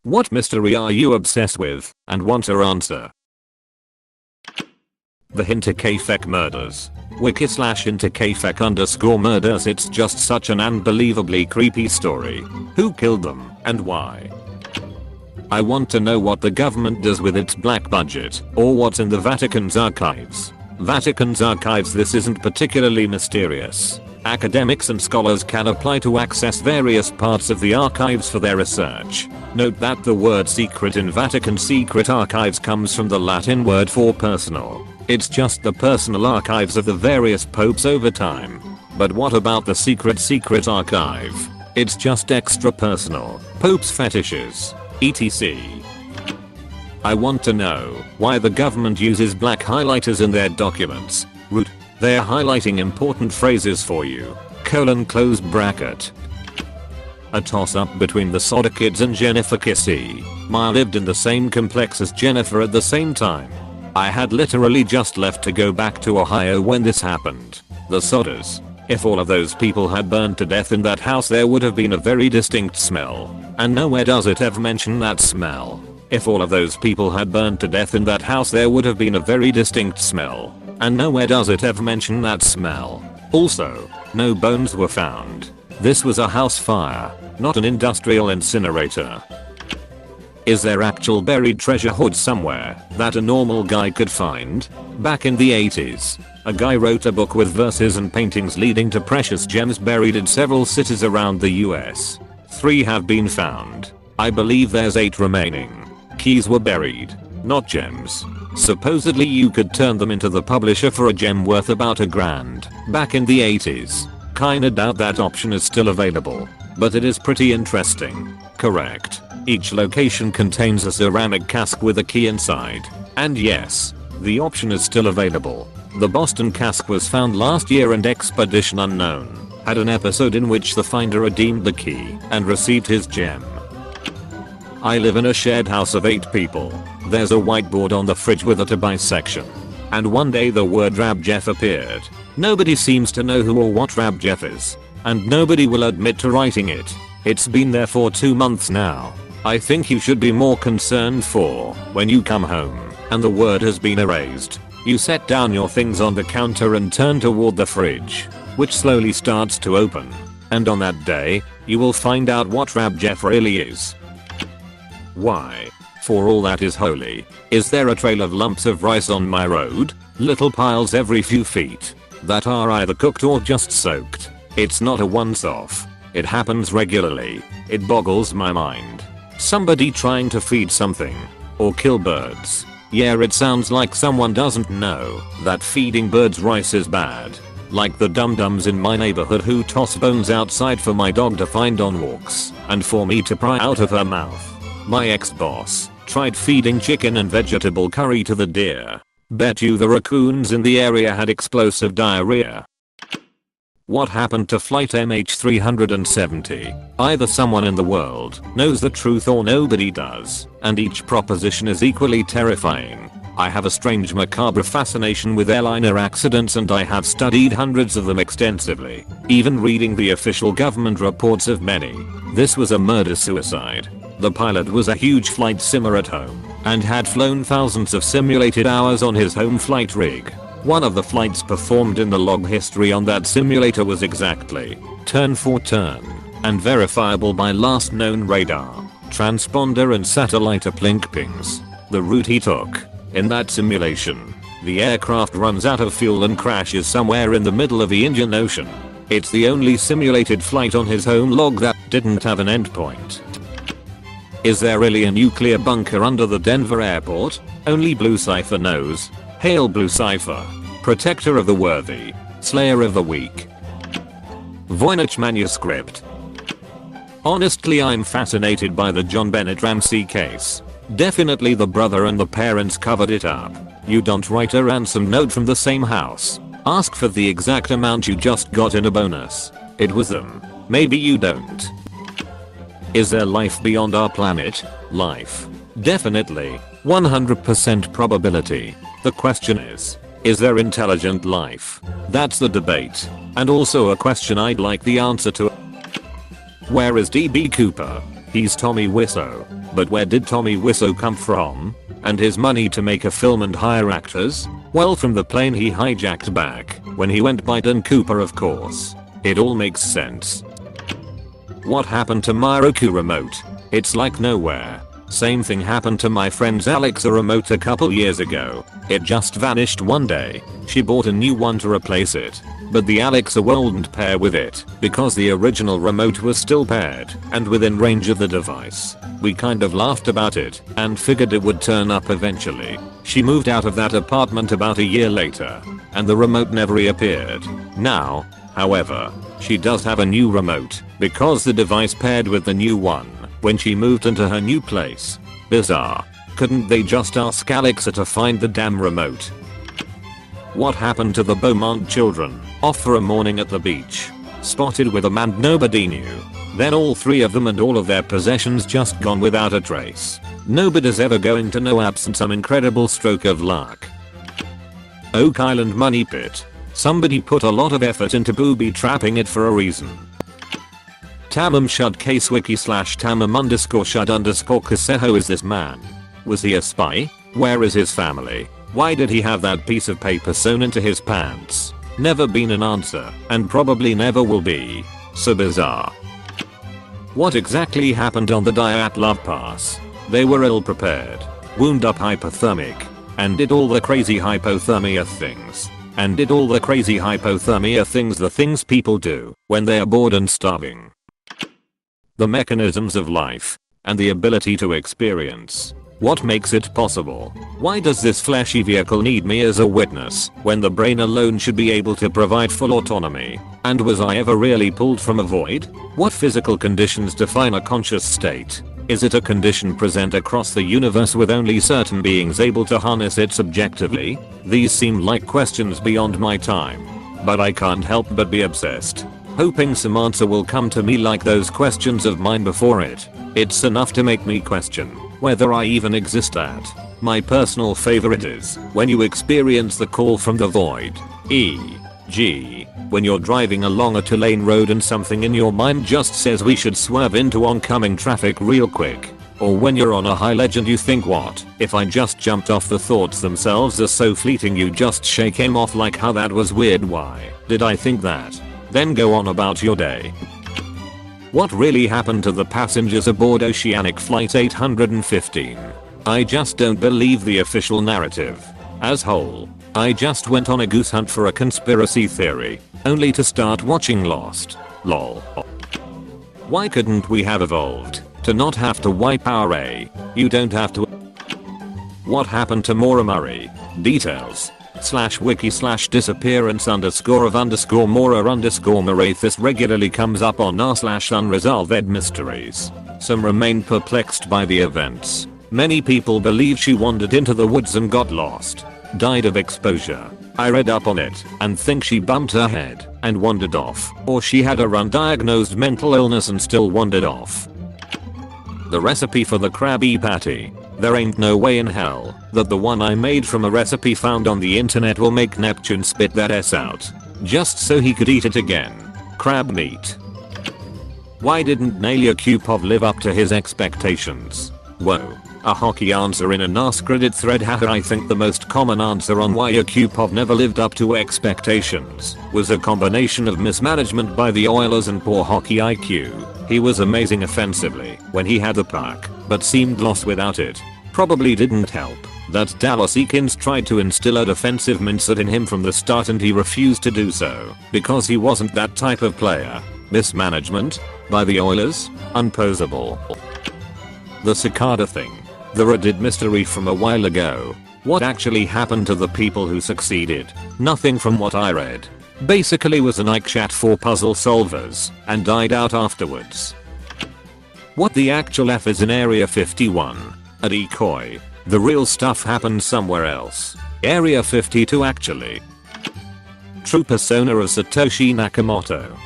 What mystery are you obsessed with and want to answer? The Hinterkaifeck murders. wiki/Hinterkaifeck_murders. It's just such an unbelievably creepy story. Who killed them and why? I want to know what the government does with its black budget or what's in the Vatican's archives. Vatican's archives. This isn't particularly mysterious. Academics and scholars can apply to access various parts of the archives for their research. Note that the word secret in Vatican secret archives comes from the Latin word for personal. It's just the personal archives of the various popes over time. But what about the secret archive? It's just extra personal. Popes fetishes, etc. I want to know why the government uses black highlighters in their documents. Root. They're highlighting important phrases for you. Close bracket. A toss up between the Sodder kids and Jennifer Kissy. I lived in the same complex as Jennifer at the same time. I had literally just left to go back to Ohio when this happened. The Sodders. If all of those people had burned to death in that house, there would have been a very distinct smell. And nowhere does it ever mention that smell. If all of those people had burned to death in that house, there would have been a very distinct smell. And nowhere does it ever mention that smell. Also, no bones were found. This was a house fire, not an industrial incinerator. Is there actual buried treasure hoard somewhere that a normal guy could find? Back in the 80s, a guy wrote a book with verses and paintings leading to precious gems buried in several cities around the US. 3 have been found. I believe there's 8 remaining. Keys were buried, not gems. Supposedly you could turn them into the publisher for a gem worth about $1,000 back in the 80s. Kinda doubt that option is still available, but it is pretty interesting. Correct. Each location contains a ceramic cask with a key inside. And yes, the option is still available. The Boston cask was found last year and Expedition Unknown had an episode in which the finder redeemed the key and received his gem. I live in a shared house of 8 people. There's a whiteboard on the fridge with a to buy section. And one day the word Rab Jeff appeared. Nobody seems to know who or what Rab Jeff is. And nobody will admit to writing it. It's been there for 2 months now. I think you should be more concerned for when you come home and the word has been erased. You set down your things on the counter and turn toward the fridge, which slowly starts to open. And on that day, you will find out what Rab Jeff really is. Why? For all that is holy, is there a trail of lumps of rice on my road? Little piles every few feet that are either cooked or just soaked. It's not a once-off. It happens regularly. It boggles my mind. Somebody trying to feed something or kill birds. Yeah, it sounds like someone doesn't know that feeding birds rice is bad. Like the dum-dums in my neighborhood who toss bones outside for my dog to find on walks and for me to pry out of her mouth. My ex-boss tried feeding chicken and vegetable curry to the deer. Bet you the raccoons in the area had explosive diarrhea. What happened to flight MH370? Either someone in the world knows the truth or nobody does, and each proposition is equally terrifying. I have a strange macabre fascination with airliner accidents and I have studied hundreds of them extensively, even reading the official government reports of many. This was a murder-suicide. The pilot was a huge flight simmer at home and had flown thousands of simulated hours on his home flight rig. One of the flights performed in the log history on that simulator was exactly turn for turn and verifiable by last known radar, transponder and satellite uplink pings. The route he took in that simulation. The aircraft runs out of fuel and crashes somewhere in the middle of the Indian Ocean. It's the only simulated flight on his home log that didn't have an endpoint. Is there really a nuclear bunker under the Denver airport? Only Blue Cipher knows. Hail Blue Cipher, protector of the worthy, slayer of the weak. Voynich manuscript. Honestly, I'm fascinated by the John Bennett Ramsey case. Definitely the brother and the parents covered it up. You don't write a ransom note from the same house. Ask for the exact amount you just got in a bonus. It was them. Maybe you don't. Is there life beyond our planet? Life. Definitely. 100% probability. The question is there intelligent life? That's the debate. And also a question I'd like the answer to. Where is DB Cooper? He's Tommy Wiseau. But where did Tommy Wiseau come from? And his money to make a film and hire actors? Well, from the plane he hijacked back when he went by Dan Cooper, of course. It all makes sense. What happened to my Roku remote? It's like nowhere. Same thing happened to my friend's Alexa remote a couple years ago. It just vanished one day. She bought a new one to replace it, but the Alexa wouldn't pair with it because the original remote was still paired and within range of the device. We kind of laughed about it and figured it would turn up eventually. She moved out of that apartment about a year later and the remote never reappeared. Now, however, she does have a new remote because the device paired with the new one when she moved into her new place. Bizarre. Couldn't they just ask Alexa to find the damn remote? What happened to the Beaumont children? Off for a morning at the beach. Spotted with a man nobody knew. Then all three of them and all of their possessions just gone without a trace. Nobody's ever going to know absent some incredible stroke of luck. Oak Island Money Pit. Somebody put a lot of effort into booby trapping it for a reason. Tamam Shud case wiki / tamam_shud_Kaseho. Is this man? Was he a spy? Where is his family? Why did he have that piece of paper sewn into his pants? Never been an answer and probably never will be. So bizarre. What exactly happened on the Dyatlov Pass? They were ill prepared, wound up hypothermic, and did all the crazy hypothermia things. The things people do when they are bored and starving. The mechanisms of life and the ability to experience. What makes it possible? Why does this fleshy vehicle need me as a witness when the brain alone should be able to provide full autonomy? And was I ever really pulled from a void? What physical conditions define a conscious state? Is it a condition present across the universe with only certain beings able to harness it subjectively? These seem like questions beyond my time. But I can't help but be obsessed, hoping some answer will come to me like those questions of mine before it. It's enough to make me question whether I even exist at. My personal favorite is when you experience the call from the void. E.g. when you're driving along a 2-lane road and something in your mind just says we should swerve into oncoming traffic real quick. Or when you're on a high ledge and you think, what if I just jumped off? The thoughts themselves are so fleeting you just shake him off like, how that was weird, why did I think that? Then go on about your day. What really happened to the passengers aboard Oceanic Flight 815? I just don't believe the official narrative. As whole, I just went on a goose hunt for a conspiracy theory, only to start watching Lost. Lol. Why couldn't we have evolved to not have to wipe our A? You don't have to. What happened to Maura Murray? Details. /wiki/disappearance_of_Maura_Murray. This regularly comes up on r/unresolved mysteries. Some remain perplexed by the events. Many people believe she wandered into the woods and got lost. Died of exposure. I read up on it and think she bumped her head and wandered off. Or she had a undiagnosed mental illness and still wandered off. The recipe for the Krabby Patty. There ain't no way in hell that the one I made from a recipe found on the internet will make Neptune spit that S out just so he could eat it again. Crab meat. Why didn't Nalia Kupov live up to his expectations? Whoa. A hockey answer in an askreddit thread. Haha. I think the most common answer on why Yakupov never lived up to expectations was a combination of mismanagement by the Oilers and poor hockey IQ. He was amazing offensively when he had the puck, but seemed lost without it. Probably didn't help that Dallas Eakins tried to instill a defensive mindset in him from the start and he refused to do so because he wasn't that type of player. Mismanagement by the Oilers? Unposable. The cicada thing. The Reddit mystery from a while ago. What actually happened to the people who succeeded? Nothing from what I read. Basically was an iChat for puzzle solvers and died out afterwards. What the actual F is in Area 51? A decoy. The real stuff happened somewhere else. Area 52 actually. True persona of Satoshi Nakamoto.